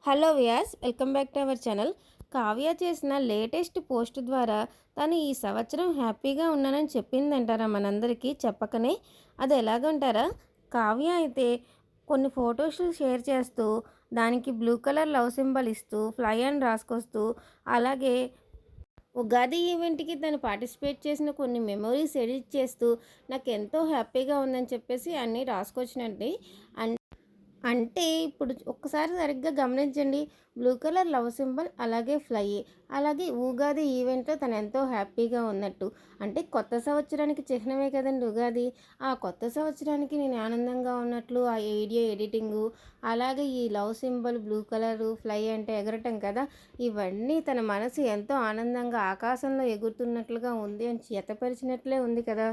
Hello Vyas welcome back to our channel. Kavya చేసిన latest post ద్వారా తను ఈ సంవత్సరం హ్యాపీగా ఉన్నానని చెప్పిందంటారా మనందరికీ చెప్పకనే? అది ఎలాగంటారా? కావ్య అయితే కొన్ని ఫొటోస్ షేర్ చేస్తూ దానికి బ్లూ కలర్ లవ్ సింబల్ ఇస్తూ ఫ్లై అని రాసుకొస్తూ అలాగే ఉగాది ఈవెంట్కి తను పార్టిసిపేట్ చేసిన కొన్ని మెమొరీస్ ఎడిట్ చేస్తూ నాకు ఎంతో హ్యాపీగా ఉందని చెప్పేసి అన్నీ రాసుకొచ్చినట్టు. అంటే ఇప్పుడు ఒక్కసారి సరిగ్గా గమనించండి. బ్లూ కలర్ లవ్ సింబల్, అలాగే ఫ్లై, అలాగే ఉగాది ఈవెంట్‌లో తను ఎంతో హ్యాపీగా ఉన్నట్టు. అంటే కొత్త సంవత్సరానికి చిహ్నమే కదండీ ఉగాది. ఆ కొత్త సంవత్సరానికి నేను ఆనందంగా ఉన్నట్లు ఆ వీడియో ఎడిటింగు, అలాగే ఈ love symbol blue colour, fly అంటే ఎగరటం కదా! ఇవన్నీ తన మనసు ఎంతో ఆనందంగా ఆకాశంలో ఎగురుతున్నట్లుగా ఉంది అని జతపరిచినట్లే ఉంది కదా!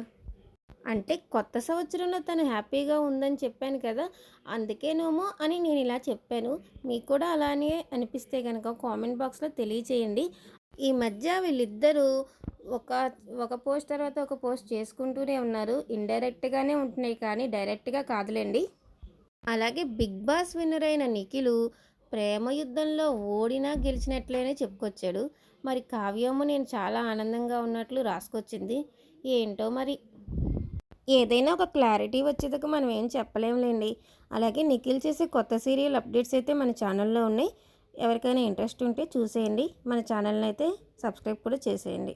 అంటే కొత్త సంవత్సరంలో తను హ్యాపీగా ఉందని చెప్పాను కదా! అందుకేనేమో అని నేను ఇలా చెప్పాను. మీకు కూడా అలానే అనిపిస్తే గనక కామెంట్ బాక్స్‌లో తెలియచేయండి. ఈ మధ్య వీళ్ళిద్దరూ ఒక ఒక పోస్ట్ తర్వాత ఒక పోస్ట్ చేసుకుంటూనే ఉన్నారు. ఇండైరెక్ట్‌గానే ఉంటున్నాయి కానీ డైరెక్ట్‌గా కాదులెండి. అలాగే 'బిగ్ బాస్' విన్నర్ అయిన నిఖిలు ప్రేమ యుద్ధంలో ఓడినా గెలిచినట్లేనే చెప్పుకొచ్చాడు. మరి కావ్యేమో నేను చాలా ఆనందంగా ఉన్నట్లు రాసుకొచ్చింది. ఏంటో మరి. ఏదైనా ఒక క్లారిటీ వచ్చేదాకా మనం ఏం చెప్పలేంలేండి. అలాగే నిఖిల్ చేసే కొత్త సీరియల్ అప్డేట్స్ అయితే మన ఛానల్లో ఉన్నాయి. ఎవరికైనా ఇంట్రెస్ట్ ఉంటే చూసేయండి. మన ఛానల్ని అయితే సబ్స్క్రైబ్ కూడా చేసేయండి.